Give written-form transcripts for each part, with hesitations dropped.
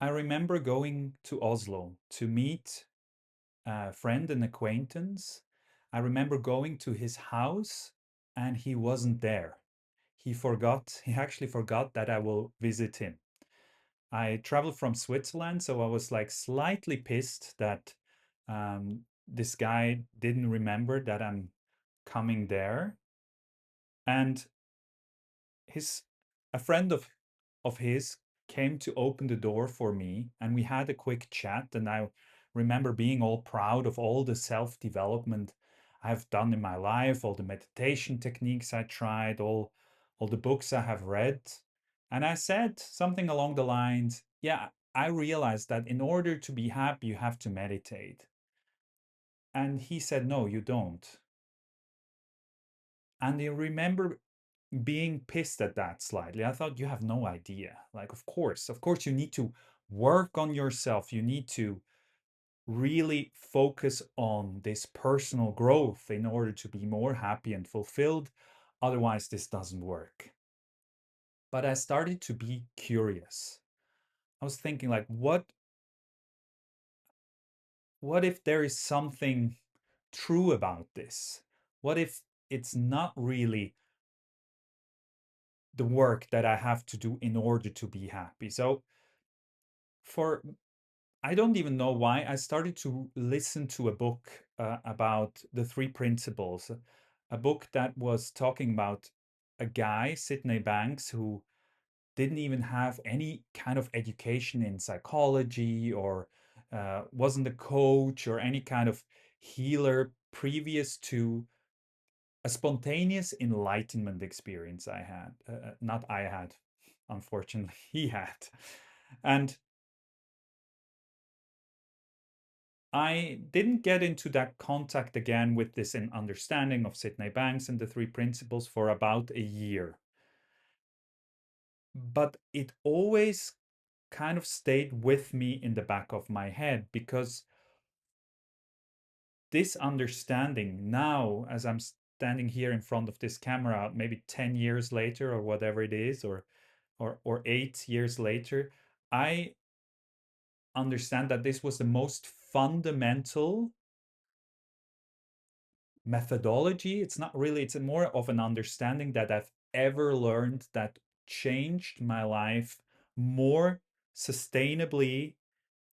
I remember going to Oslo to meet a friend and acquaintance. I remember going to his house and he wasn't there. He actually forgot that I will visit him. I traveled from Switzerland, so I was like slightly pissed that this guy didn't remember that I'm coming there. And his a friend of his came to open the door for me, and we had a quick chat. And I remember being all proud of all the self-development I've done in my life, all the meditation techniques I tried, all the books I have read. And I said something along the lines, yeah, I realized that in order to be happy you have to meditate. And he said, no, you don't. And I remember being pissed at that slightly. I thought, you have no idea. Like, of course, you need to work on yourself. You need to really focus on this personal growth in order to be more happy and fulfilled. Otherwise, this doesn't work. But I started to be curious. I was thinking, like, what if there is something true about this? What if it's not really the work that I have to do in order to be happy? So for I don't even know why I started to listen to a book about the three principles, a book that was talking about a guy, Sydney Banks, who didn't even have any kind of education in psychology or wasn't a coach or any kind of healer previous to a spontaneous enlightenment experience I had. Not I had, unfortunately, he had. And I didn't get into that contact again with this understanding of Sydney Banks and the three principles for about a year. But it always kind of stayed with me in the back of my head because this understanding now, as I'm standing here in front of this camera, maybe 10 years later or whatever it is, or 8 years later, I understand that this was the most fundamental methodology. It's not really, it's more of an understanding that I've ever learned that changed my life more sustainably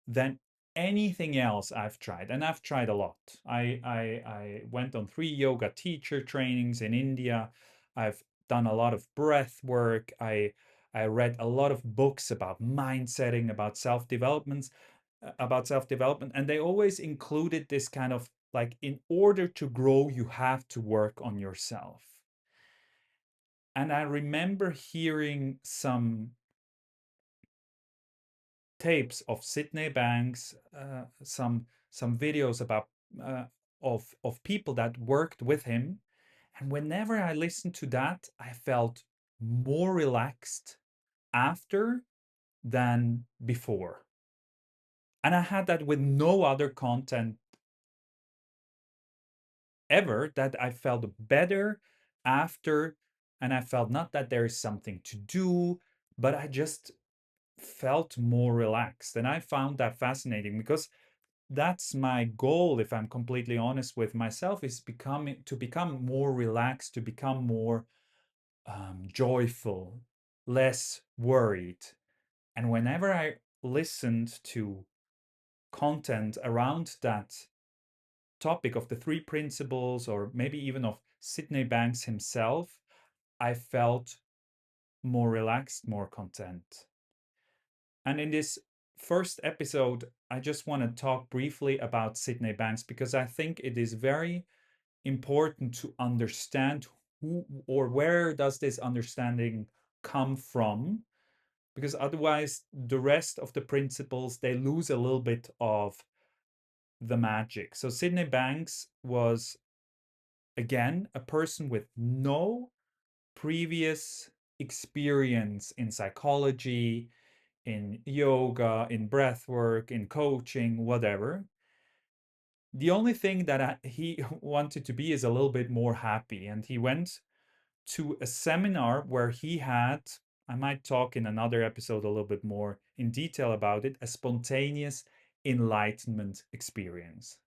than anything else I've tried. And I've tried a lot. I went on 3 yoga teacher trainings in India. I've done a lot of breath work. I read a lot of books about mindsetting, about self-development, and they always included this kind of like, in order to grow, you have to work on yourself. And I remember hearing some tapes of Sydney Banks, some videos about of people that worked with him, and whenever I listened to that, I felt more relaxed after than before. And I had that with no other content ever, that I felt better after. And I felt not that there is something to do, but I just felt more relaxed. And I found that fascinating because that's my goal, if I'm completely honest with myself, is to become more relaxed, to become more joyful, less worried. And whenever I listened to content around that topic of the three principles, or maybe even of Sydney Banks himself, I felt more relaxed, more content. And in this first episode, I just want to talk briefly about Sydney Banks because I think it is very important to understand who or where does this understanding come from, because otherwise the rest of the principles, they lose a little bit of the magic. So Sydney Banks was, again, a person with no previous experience in psychology, in yoga, in breath work, in coaching, whatever. The only thing that he wanted to be is a little bit more happy. And he went to a seminar where he had, I might talk in another episode a little bit more in detail about it, a spontaneous enlightenment experience.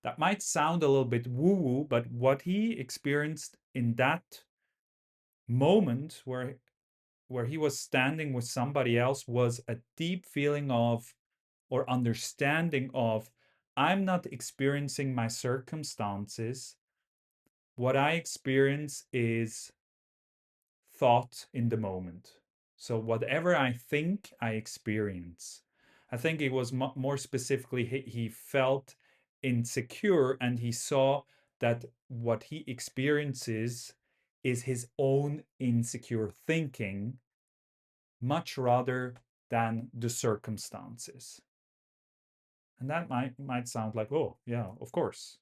That might sound a little bit woo-woo, but what he experienced in that moment where he was standing with somebody else was a deep feeling of, or understanding of, I'm not experiencing my circumstances. What I experience is thought in the moment. So whatever I think, I experience. I think it was more specifically, he felt insecure and he saw that what he experiences is his own insecure thinking, much rather than the circumstances. And that might sound like, oh, yeah, of course.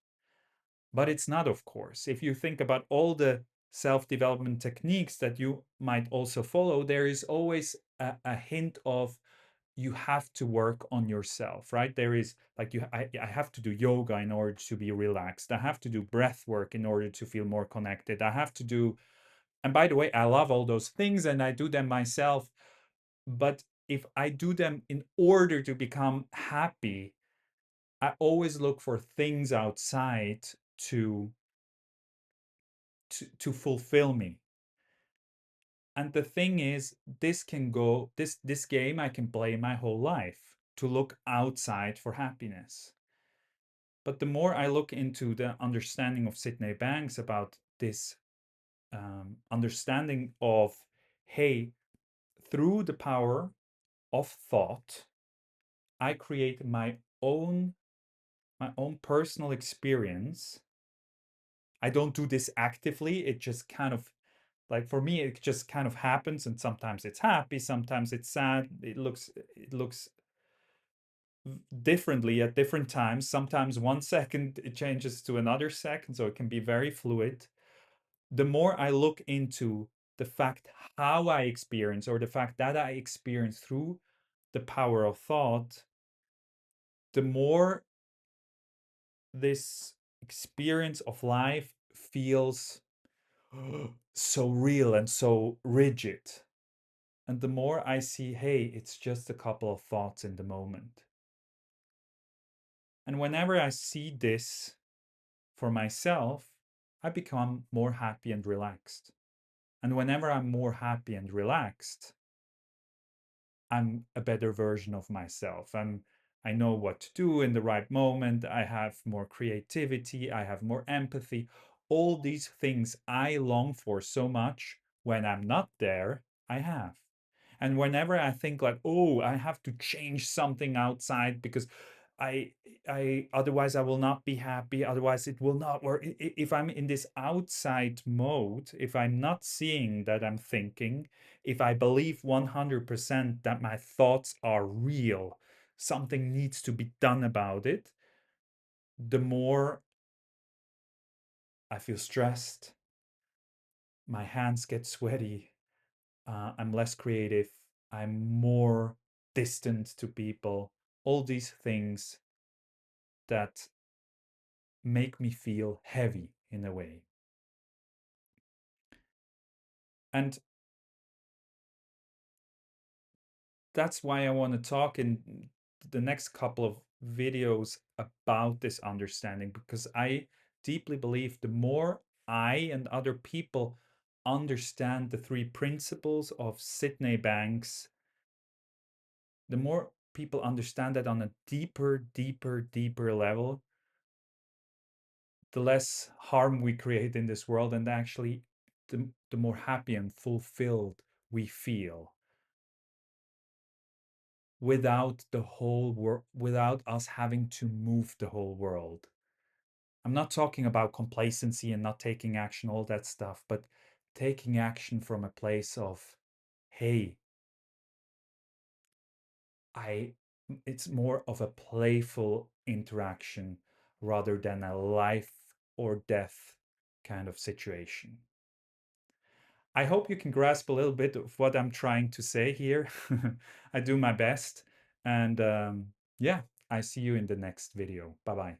But it's not, of course. If you think about all the self-development techniques that you might also follow, there is always a hint of you have to work on yourself, right? There is like I have to do yoga in order to be relaxed. I have to do breath work in order to feel more connected. I have to do, and by the way, I love all those things and I do them myself. But if I do them in order to become happy, I always look for things outside to fulfill me. And the thing is, this game I can play my whole life to look outside for happiness. But the more I look into the understanding of Sydney Banks about this understanding of, hey, through the power of thought, I create my own personal experience. I don't do this actively. It just kind of, like, for me, it just kind of happens, and sometimes it's happy, sometimes it's sad. It looks differently at different times. Sometimes 1 second it changes to another second, so it can be very fluid. The more I look into the fact how I experience, or the fact that I experience through the power of thought, the more this experience of life feels so real and so rigid. And the more I see, hey, it's just a couple of thoughts in the moment. And whenever I see this for myself, I become more happy and relaxed. And whenever I'm more happy and relaxed, I'm a better version of myself. I know what to do in the right moment. I have more creativity. I have more empathy. All these things I long for so much, when I'm not there, I have. And whenever I think like, oh, I have to change something outside because I otherwise I will not be happy, otherwise it will not work. If I'm in this outside mode, if I'm not seeing that I'm thinking, if I believe 100% that my thoughts are real, something needs to be done about it, the more I feel stressed, my hands get sweaty, I'm less creative, I'm more distant to people, all these things that make me feel heavy in a way. And that's why I want to talk in the next couple of videos about this understanding, because I deeply believe the more I and other people understand the three principles of Sydney Banks, the more people understand that on a deeper level, the less harm we create in this world, and actually the more happy and fulfilled we feel, without the whole world, without us having to move the whole world. I'm not talking about complacency and not taking action, all that stuff, but taking action from a place of, hey, it's more of a playful interaction rather than a life or death kind of situation. I hope you can grasp a little bit of what I'm trying to say here. I do my best. And yeah, I see you in the next video. Bye-bye.